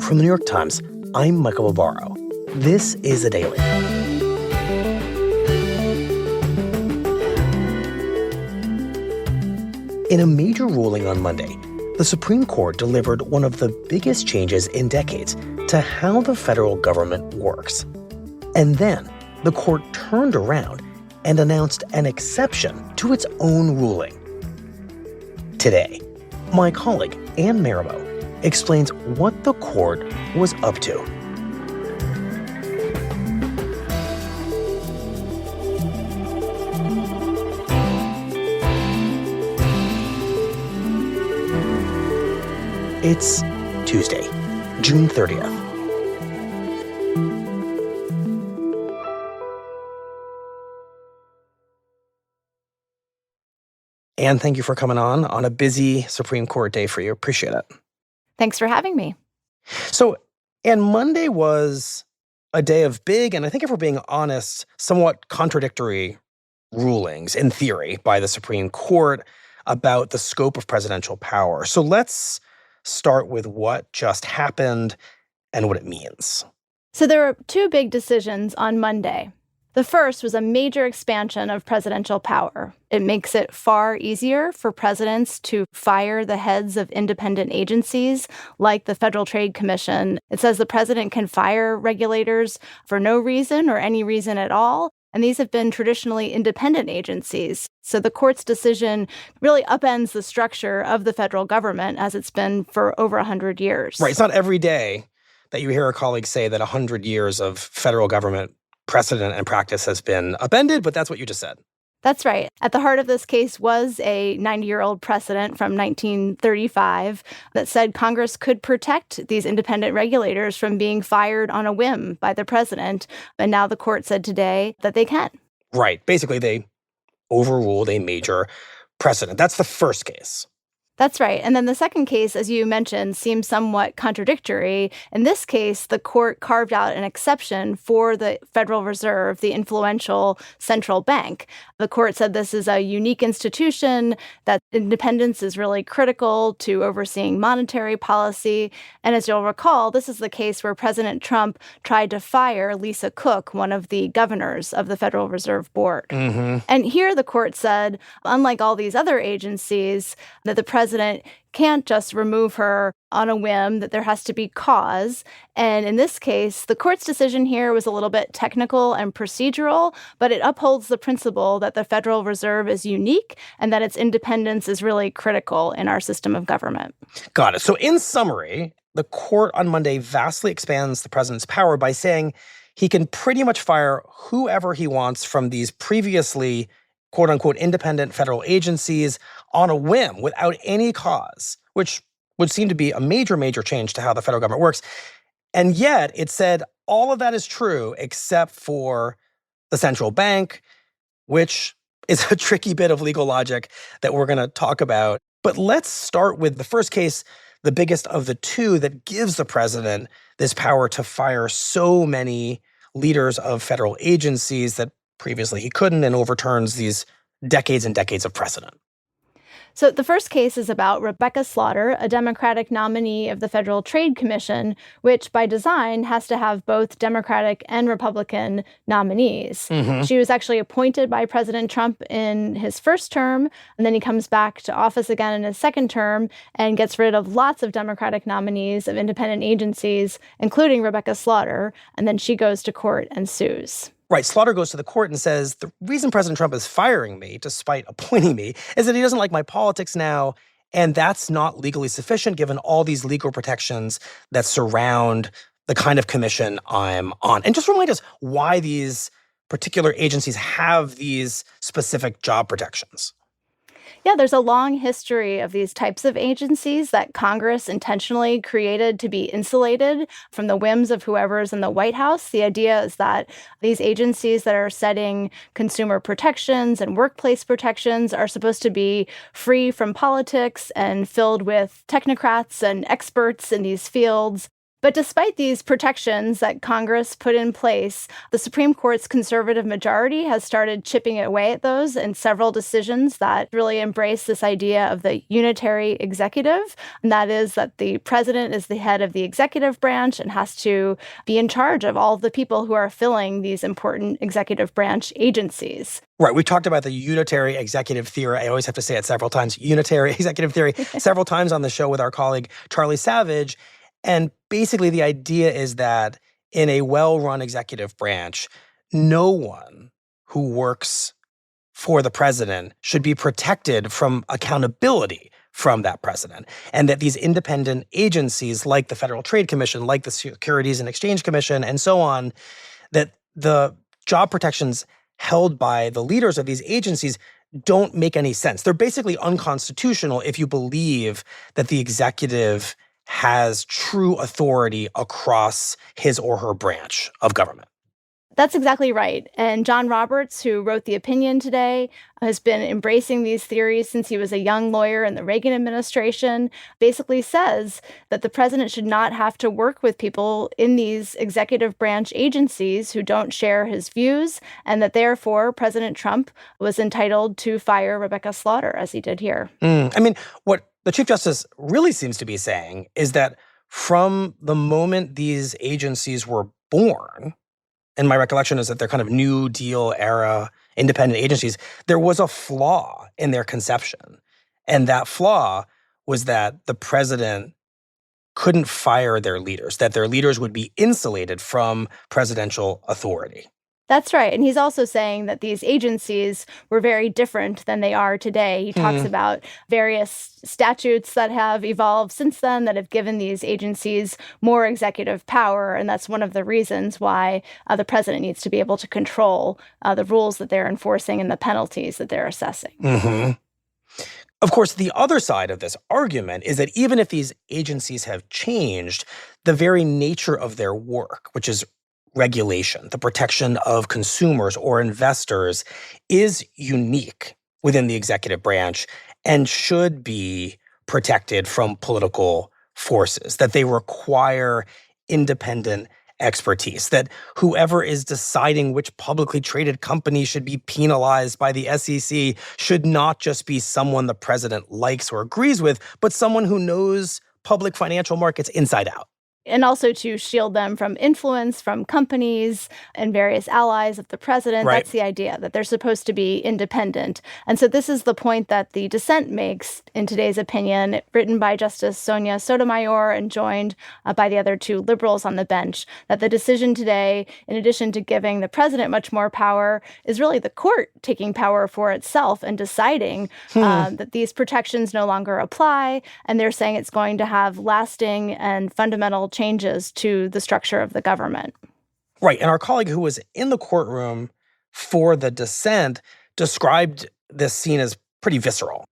From the New York Times, I'm Michael Barbaro. This is A Daily. In a major ruling on Monday, the Supreme Court delivered one of the biggest changes in decades to how the federal government works. And then the court turned around and announced an exception to its own ruling. Today, my colleague Anne Marimow explains what the court was up to. It's Tuesday, June 30th. Anne, thank you for coming on a busy Supreme Court day for you. Appreciate it. Thanks for having me. So, Anne, Monday was a day of big, and I think if we're being honest, somewhat contradictory rulings, in theory, by the Supreme Court about the scope of presidential power. So let's start with what just happened and what it means. So there were two big decisions on Monday. The first was a major expansion of presidential power. It makes it far easier for presidents to fire the heads of independent agencies like the Federal Trade Commission. It says the president can fire regulators for no reason or any reason at all. And these have been traditionally independent agencies. So the court's decision really upends the structure of the federal government as it's been for over 100 years. Right. It's not every day that you hear a colleague say that 100 years of federal government precedent and practice has been upended, but that's what you just said. That's right. At the heart of this case was a 90-year-old precedent from 1935 that said Congress could protect these independent regulators from being fired on a whim by the president. And now the court said today that they can. Right. Basically, they overruled a major precedent. That's the first case. That's right. And then the second case, as you mentioned, seems somewhat contradictory. In this case, the court carved out an exception for the Federal Reserve, the influential central bank. The court said this is a unique institution, that independence is really critical to overseeing monetary policy. And as you'll recall, this is the case where President Trump tried to fire Lisa Cook, one of the governors of the Federal Reserve Board. Mm-hmm. And here the court said, unlike all these other agencies, that the president can't just remove her on a whim, that there has to be cause. And in this case, the court's decision here was a little bit technical and procedural, but it upholds the principle that the Federal Reserve is unique and that its independence is really critical in our system of government. Got it. So in summary, the court on Monday vastly expands the president's power by saying he can pretty much fire whoever he wants from these previously quote-unquote independent federal agencies on a whim without any cause, which would seem to be a major, major change to how the federal government works. And yet it said all of that is true except for the central bank, which is a tricky bit of legal logic that we're going to talk about. But let's start with the first case, the biggest of the two, that gives the president this power to fire so many leaders of federal agencies that previously he couldn't, and overturns these decades and decades of precedent. So the first case is about Rebecca Slaughter, a Democratic nominee of the Federal Trade Commission, which by design has to have both Democratic and Republican nominees. Mm-hmm. She was actually appointed by President Trump in his first term, and then he comes back to office again in his second term and gets rid of lots of Democratic nominees of independent agencies, including Rebecca Slaughter, and then she goes to court and sues. Right. Slaughter goes to the court and says, the reason President Trump is firing me, despite appointing me, is that he doesn't like my politics now. And that's not legally sufficient, given all these legal protections that surround the kind of commission I'm on. And just remind us why these particular agencies have these specific job protections. Yeah, there's a long history of these types of agencies that Congress intentionally created to be insulated from the whims of whoever's in the White House. The idea is that these agencies that are setting consumer protections and workplace protections are supposed to be free from politics and filled with technocrats and experts in these fields. But despite these protections that Congress put in place, the Supreme Court's conservative majority has started chipping away at those in several decisions that really embrace this idea of the unitary executive. And that is that the president is the head of the executive branch and has to be in charge of all the people who are filling these important executive branch agencies. Right. We talked about the unitary executive theory. I always have to say it several times. Unitary executive theory several times on the show with our colleague, Charlie Savage. And basically, the idea is that in a well-run executive branch, no one who works for the president should be protected from accountability from that president. And that these independent agencies like the Federal Trade Commission, like the Securities and Exchange Commission, and so on, that the job protections held by the leaders of these agencies don't make any sense. They're basically unconstitutional if you believe that the executive has true authority across his or her branch of government. That's exactly right. And John Roberts, who wrote the opinion today, has been embracing these theories since he was a young lawyer in the Reagan administration, basically says that the president should not have to work with people in these executive branch agencies who don't share his views, and that therefore President Trump was entitled to fire Rebecca Slaughter, as he did here. I mean, what the Chief Justice really seems to be saying is that from the moment these agencies were born, and my recollection is that they're kind of New Deal era independent agencies, there was a flaw in their conception. And that flaw was that the president couldn't fire their leaders, that their leaders would be insulated from presidential authority. That's right. And he's also saying that these agencies were very different than they are today. He talks about various statutes that have evolved since then that have given these agencies more executive power. And that's one of the reasons why the president needs to be able to control the rules that they're enforcing and the penalties that they're assessing. Of course, the other side of this argument is that even if these agencies have changed, the very nature of their work, which is regulation, the protection of consumers or investors, is unique within the executive branch and should be protected from political forces, that they require independent expertise, that whoever is deciding which publicly traded company should be penalized by the SEC should not just be someone the president likes or agrees with, but someone who knows public financial markets inside out. And also to shield them from influence from companies and various allies of the president. Right. That's the idea, that they're supposed to be independent. And so this is the point that the dissent makes in today's opinion, written by Justice Sonia Sotomayor and joined by the other two liberals on the bench, that the decision today, in addition to giving the president much more power, is really the court taking power for itself and deciding that these protections no longer apply. And they're saying it's going to have lasting and fundamental changes to the structure of the government. Right. And our colleague who was in the courtroom for the dissent described this scene as pretty visceral.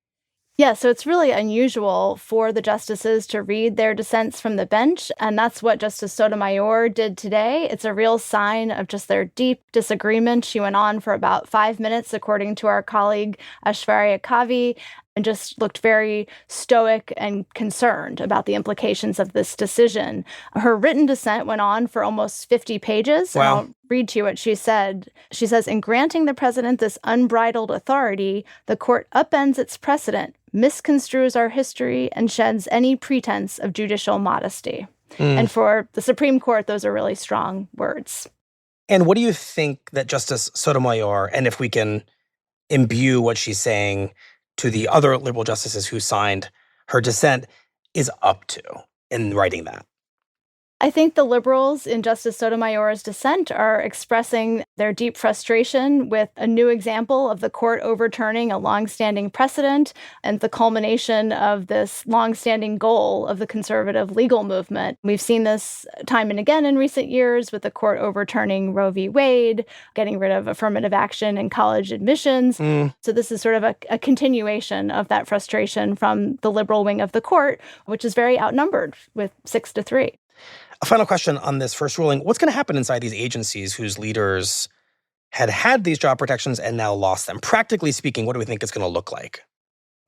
Yeah, so it's really unusual for the justices to read their dissents from the bench, and that's what Justice Sotomayor did today. It's a real sign of just their deep disagreement. She went on for about 5 minutes, according to our colleague Aishwarya Kavi, and just looked very stoic and concerned about the implications of this decision. Her written dissent went on for almost 50 pages. Wow. And I'll read to you what she said. She says, "In granting the president this unbridled authority, the court upends its precedent, misconstrues our history, and sheds any pretense of judicial modesty." And for the Supreme Court, those are really strong words. And what do you think that Justice Sotomayor, and if we can imbue what she's saying to the other liberal justices who signed her dissent, is up to in writing that? I think the liberals in Justice Sotomayor's dissent are expressing their deep frustration with a new example of the court overturning a longstanding precedent and the culmination of this longstanding goal of the conservative legal movement. We've seen this time and again in recent years with the court overturning Roe v. Wade, getting rid of affirmative action in college admissions. So this is sort of a continuation of that frustration from the liberal wing of the court, which is very outnumbered with 6-3. A final question on this first ruling. What's going to happen inside these agencies whose leaders had these job protections and now lost them? Practically speaking, what do we think it's going to look like?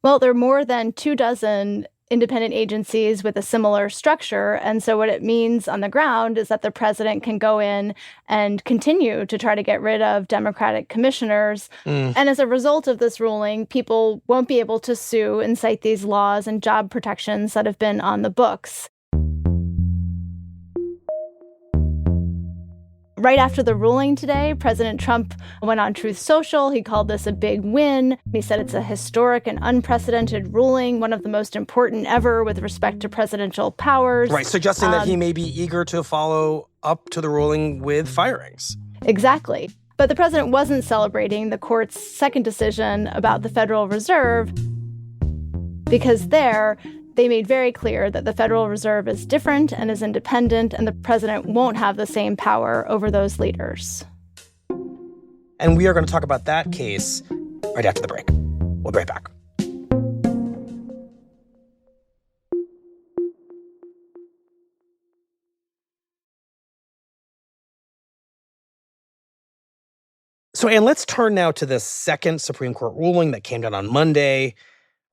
Well, there are more than 24 independent agencies with a similar structure. And so what it means on the ground is that the president can go in and continue to try to get rid of Democratic commissioners. And as a result of this ruling, people won't be able to sue and cite these laws and job protections that have been on the books. Right after the ruling today, President Trump went on Truth Social. He called this a big win. He said it's a historic and unprecedented ruling, one of the most important ever with respect to presidential powers. Right, suggesting that he may be eager to follow up to the ruling with firings. Exactly. But the president wasn't celebrating the court's second decision about the Federal Reserve because they made very clear that the Federal Reserve is different and is independent, and the president won't have the same power over those leaders. And we are going to talk about that case right after the break. We'll be right back. So, Anne, let's turn now to the second Supreme Court ruling that came down on Monday,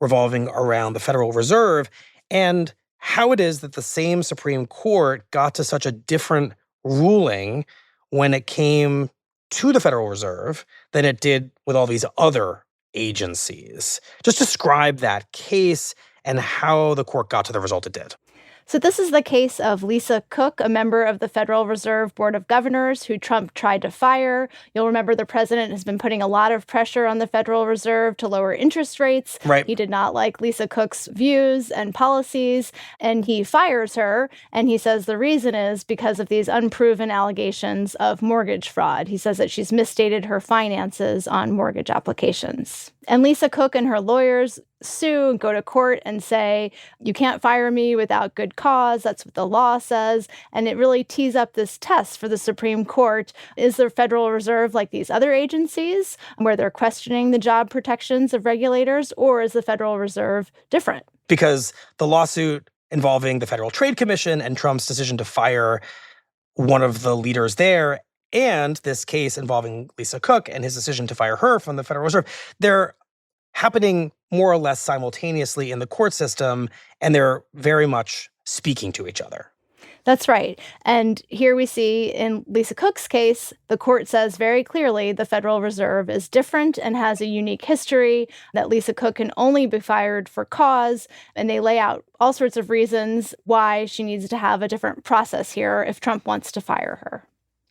revolving around the Federal Reserve, and how it is that the same Supreme Court got to such a different ruling when it came to the Federal Reserve than it did with all these other agencies. Just describe that case and how the court got to the result it did. So this is the case of Lisa Cook, a member of the Federal Reserve Board of Governors who Trump tried to fire. You'll remember the president has been putting a lot of pressure on the Federal Reserve to lower interest rates. Right. He did not like Lisa Cook's views and policies, and he fires her. And he says the reason is because of these unproven allegations of mortgage fraud. He says that she's misstated her finances on mortgage applications. And Lisa Cook and her lawyers sue and go to court and say, you can't fire me without good cause. That's what the law says. And it really tees up this test for the Supreme Court. Is the Federal Reserve like these other agencies where they're questioning the job protections of regulators, or is the Federal Reserve different? Because the lawsuit involving the Federal Trade Commission and Trump's decision to fire one of the leaders there, and this case involving Lisa Cook and his decision to fire her from the Federal Reserve, they're happening more or less simultaneously in the court system, and they're very much speaking to each other. That's right. And here we see in Lisa Cook's case, the court says very clearly the Federal Reserve is different and has a unique history, that Lisa Cook can only be fired for cause. And they lay out all sorts of reasons why she needs to have a different process here if Trump wants to fire her.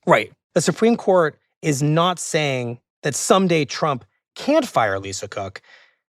Right. The Supreme Court is not saying that someday Trump can't fire Lisa Cook.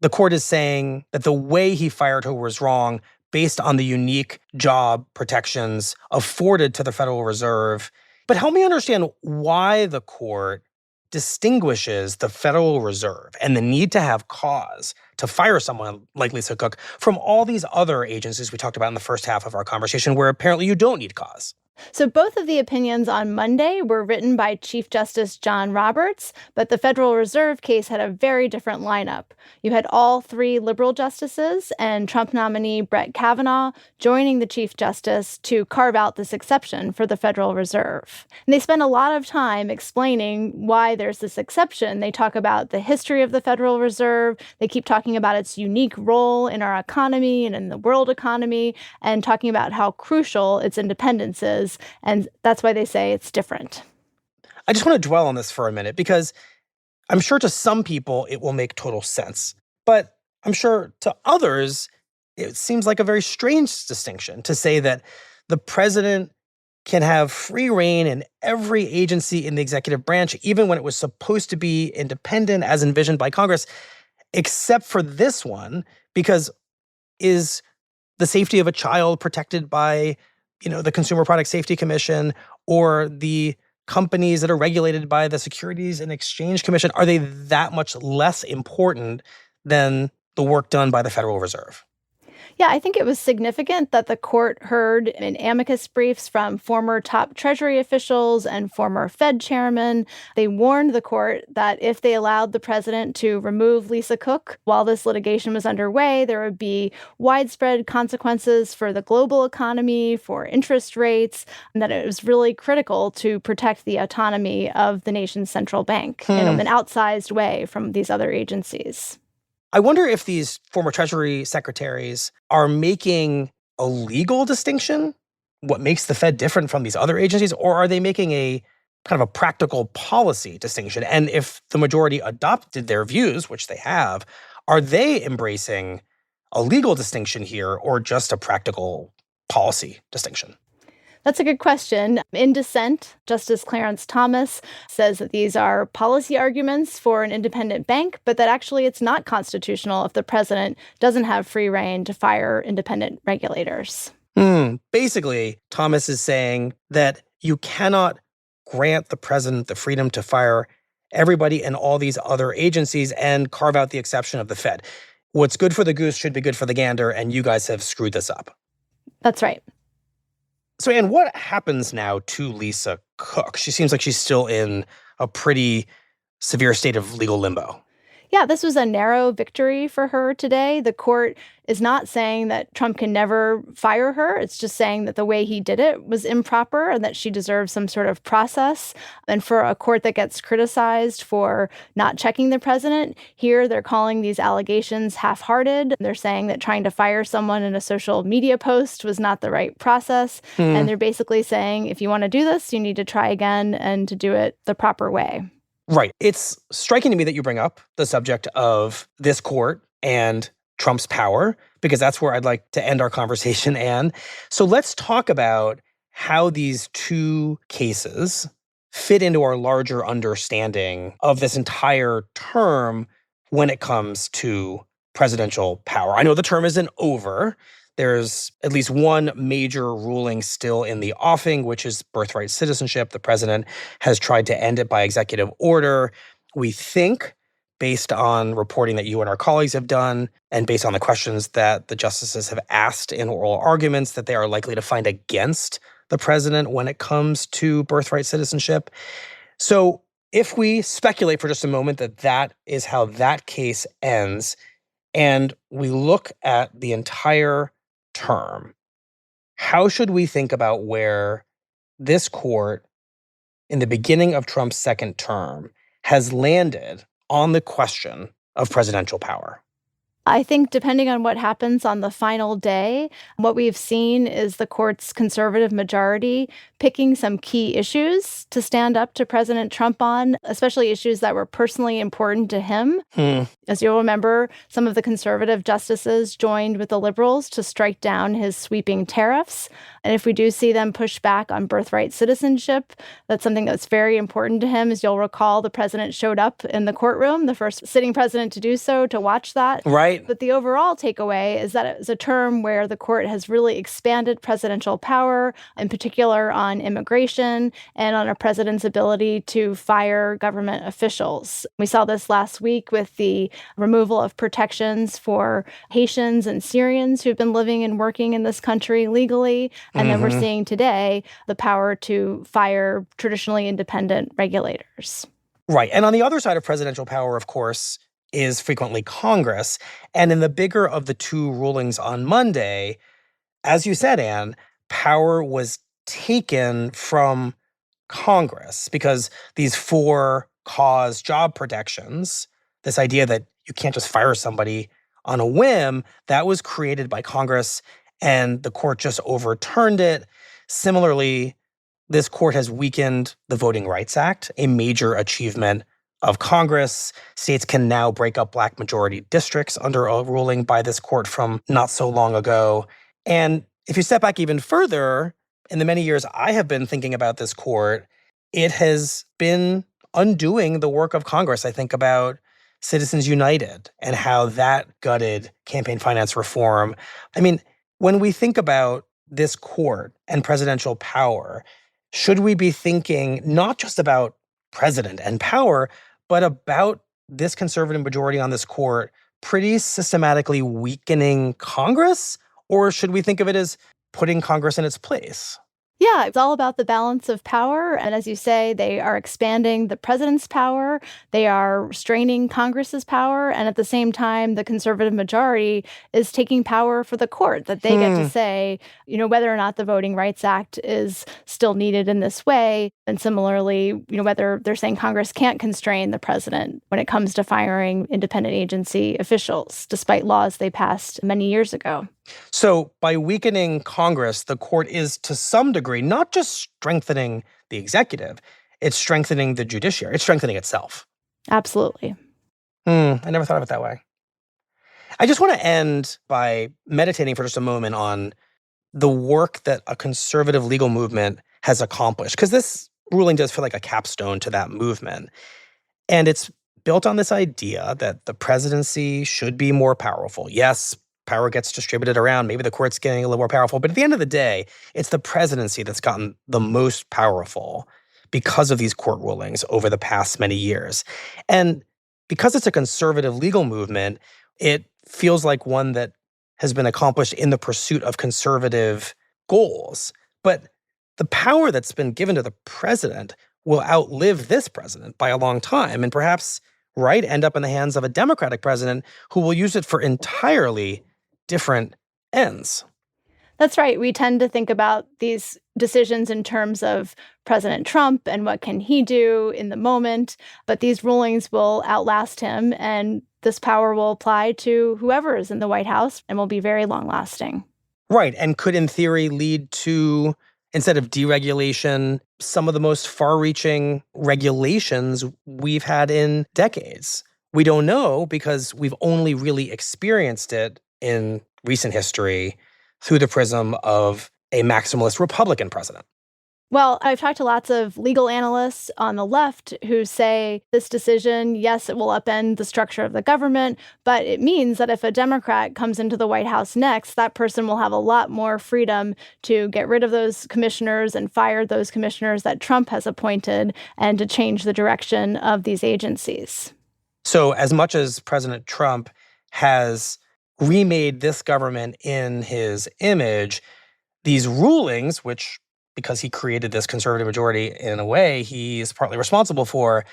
The court is saying that the way he fired her was wrong based on the unique job protections afforded to the Federal Reserve. But help me understand why the court distinguishes the Federal Reserve and the need to have cause to fire someone like Lisa Cook from all these other agencies we talked about in the first half of our conversation where apparently you don't need cause. So both of the opinions on Monday were written by Chief Justice John Roberts, but the Federal Reserve case had a very different lineup. You had all three liberal justices and Trump nominee Brett Kavanaugh joining the Chief Justice to carve out this exception for the Federal Reserve. And they spend a lot of time explaining why there's this exception. They talk about the history of the Federal Reserve. They keep talking about its unique role in our economy and in the world economy, and talking about how crucial its independence is. And that's why they say it's different. I just want to dwell on this for a minute because I'm sure to some people it will make total sense. But I'm sure to others, it seems like a very strange distinction to say that the president can have free reign in every agency in the executive branch, even when it was supposed to be independent as envisioned by Congress, except for this one, because is the safety of a child protected by the Consumer Product Safety Commission or the companies that are regulated by the Securities and Exchange Commission, are they that much less important than the work done by the Federal Reserve? Yeah, I think it was significant that the court heard in amicus briefs from former top Treasury officials and former Fed chairmen. They warned the court that if they allowed the president to remove Lisa Cook while this litigation was underway, there would be widespread consequences for the global economy, for interest rates, and that it was really critical to protect the autonomy of the nation's central bank in an outsized way from these other agencies. I wonder if these former Treasury secretaries are making a legal distinction, what makes the Fed different from these other agencies, or are they making a kind of a practical policy distinction? And if the majority adopted their views, which they have, are they embracing a legal distinction here or just a practical policy distinction? That's a good question. In dissent, Justice Clarence Thomas says that these are policy arguments for an independent bank, but that actually it's not constitutional if the president doesn't have free rein to fire independent regulators. Basically, Thomas is saying that you cannot grant the president the freedom to fire everybody in all these other agencies and carve out the exception of the Fed. What's good for the goose should be good for the gander, and you guys have screwed this up. That's right. So, Anne, what happens now to Lisa Cook? She seems like she's still in a pretty severe state of legal limbo. Yeah, this was a narrow victory for her today. The court is not saying that Trump can never fire her. It's just saying that the way he did it was improper and that she deserves some sort of process. And for a court that gets criticized for not checking the president, here they're calling these allegations half-hearted. They're saying that trying to fire someone in a social media post was not the right process. And they're basically saying, if you want to do this, you need to try again and to do it the proper way. Right. It's striking to me that you bring up the subject of this court and Trump's power, because that's where I'd like to end our conversation, Anne. So let's talk about how these two cases fit into our larger understanding of this entire term when it comes to presidential power. I know the term isn't over. There's at least one major ruling still in the offing, which is birthright citizenship. The president has tried to end it by executive order. We think, based on reporting that you and our colleagues have done, and based on the questions that the justices have asked in oral arguments, that they are likely to find against the president when it comes to birthright citizenship. So if we speculate for just a moment that that is how that case ends, and we look at the entire term, how should we think about where this court, in the beginning of Trump's second term, has landed on the question of presidential power? I think depending on what happens on the final day, what we've seen is the court's conservative majority picking some key issues to stand up to President Trump on, especially issues that were personally important to him. As you'll remember, some of the conservative justices joined with the liberals to strike down his sweeping tariffs. And if we do see them push back on birthright citizenship, that's something that's very important to him. As you'll recall, the president showed up in the courtroom, the first sitting president to do so, to watch that. Right. But the overall takeaway is that it was a term where the court has really expanded presidential power, in particular on immigration and on a president's ability to fire government officials. We saw this last week with the removal of protections for Haitians and Syrians who've been living and working in this country legally. And then we're seeing today the power to fire traditionally independent regulators. Right. And on the other side of presidential power, of course, is frequently Congress. And in the bigger of the two rulings on Monday, as you said, Anne, power was taken from Congress because these for-cause job protections, this idea that you can't just fire somebody on a whim, that was created by Congress, and the court just overturned it. Similarly, this court has weakened the Voting Rights Act, a major achievement of Congress. States can now break up Black majority districts under a ruling by this court from not so long ago. And if you step back even further, in the many years I have been thinking about this court, it has been undoing the work of Congress. I think about Citizens United and how that gutted campaign finance reform. I mean, when we think about this court and presidential power, should we be thinking not just about president and power, but about this conservative majority on this court pretty systematically weakening Congress? Or should we think of it as putting Congress in its place? Yeah, it's all about the balance of power. And as you say, they are expanding the president's power. They are restraining Congress's power. And at the same time, the conservative majority is taking power for the court, that they get to say, whether or not the Voting Rights Act is still needed in this way. And similarly, whether they're saying Congress can't constrain the president when it comes to firing independent agency officials, despite laws they passed many years ago. So by weakening Congress, the court is to some degree not just strengthening the executive, it's strengthening the judiciary. It's strengthening itself. Absolutely. I never thought of it that way. I just want to end by meditating for just a moment on the work that a conservative legal movement has accomplished, because this ruling does feel like a capstone to that movement. And it's built on this idea that the presidency should be more powerful. Yes, power gets distributed around. Maybe the court's getting a little more powerful. But at the end of the day, it's the presidency that's gotten the most powerful because of these court rulings over the past many years. And because it's a conservative legal movement, it feels like one that has been accomplished in the pursuit of conservative goals. But the power that's been given to the president will outlive this president by a long time and perhaps, end up in the hands of a Democratic president who will use it for entirely different ends. That's right. We tend to think about these decisions in terms of President Trump and what can he do in the moment, but these rulings will outlast him, and this power will apply to whoever is in the White House and will be very long-lasting. Right, and could in theory lead to, instead of deregulation, some of the most far-reaching regulations we've had in decades. We don't know because we've only really experienced it in recent history through the prism of a maximalist Republican president. Well, I've talked to lots of legal analysts on the left who say this decision, yes, it will upend the structure of the government, but it means that if a Democrat comes into the White House next, that person will have a lot more freedom to get rid of those commissioners and fire those commissioners that Trump has appointed and to change the direction of these agencies. So as much as President Trump has remade this government in his image, these rulings, which, because he created this conservative majority in a way he is partly responsible for,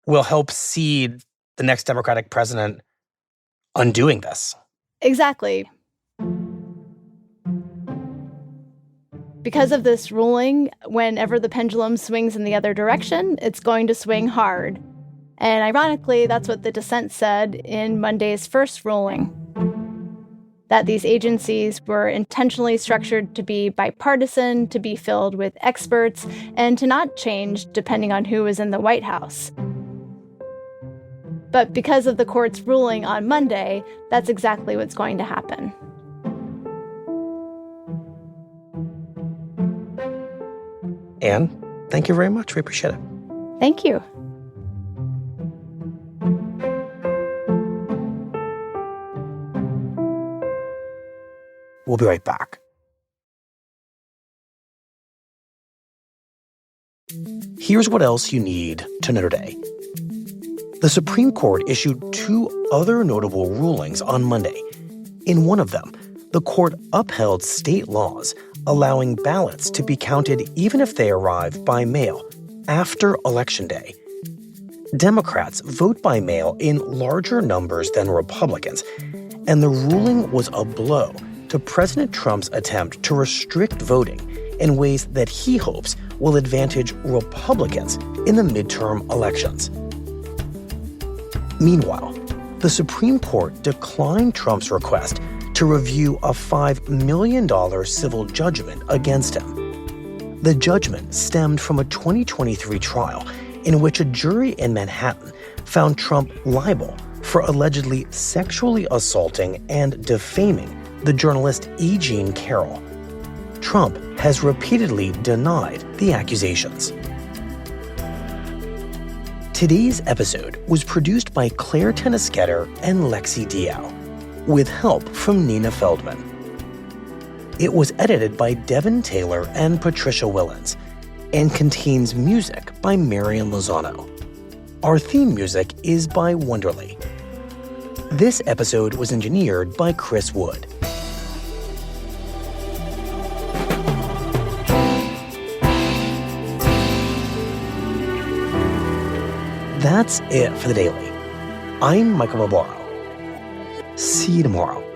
will help seed the next Democratic president undoing this. Exactly. Because of this ruling, whenever the pendulum swings in the other direction, it's going to swing hard. And ironically, that's what the dissent said in Monday's first ruling, that these agencies were intentionally structured to be bipartisan, to be filled with experts, and to not change depending on who was in the White House. But because of the court's ruling on Monday, that's exactly what's going to happen. Anne, thank you very much. We appreciate it. Thank you. We'll be right back. Here's what else you need to know today. The Supreme Court issued 2 other notable rulings on Monday. In one of them, the court upheld state laws allowing ballots to be counted even if they arrive by mail after Election Day. Democrats vote by mail in larger numbers than Republicans, and the ruling was a blow to President Trump's attempt to restrict voting in ways that he hopes will advantage Republicans in the midterm elections. Meanwhile, the Supreme Court declined Trump's request to review a $5 million civil judgment against him. The judgment stemmed from a 2023 trial in which a jury in Manhattan found Trump liable for allegedly sexually assaulting and defaming the journalist E. Jean Carroll. Trump has repeatedly denied the accusations. Today's episode was produced by Claire Tennisketter and Lexi Diao, with help from Nina Feldman. It was edited by Devin Taylor and Patricia Willens, and contains music by Marian Lozano. Our theme music is by Wonderly. This episode was engineered by Chris Wood. That's it for the Daily. I'm Michael Barbaro. See you tomorrow.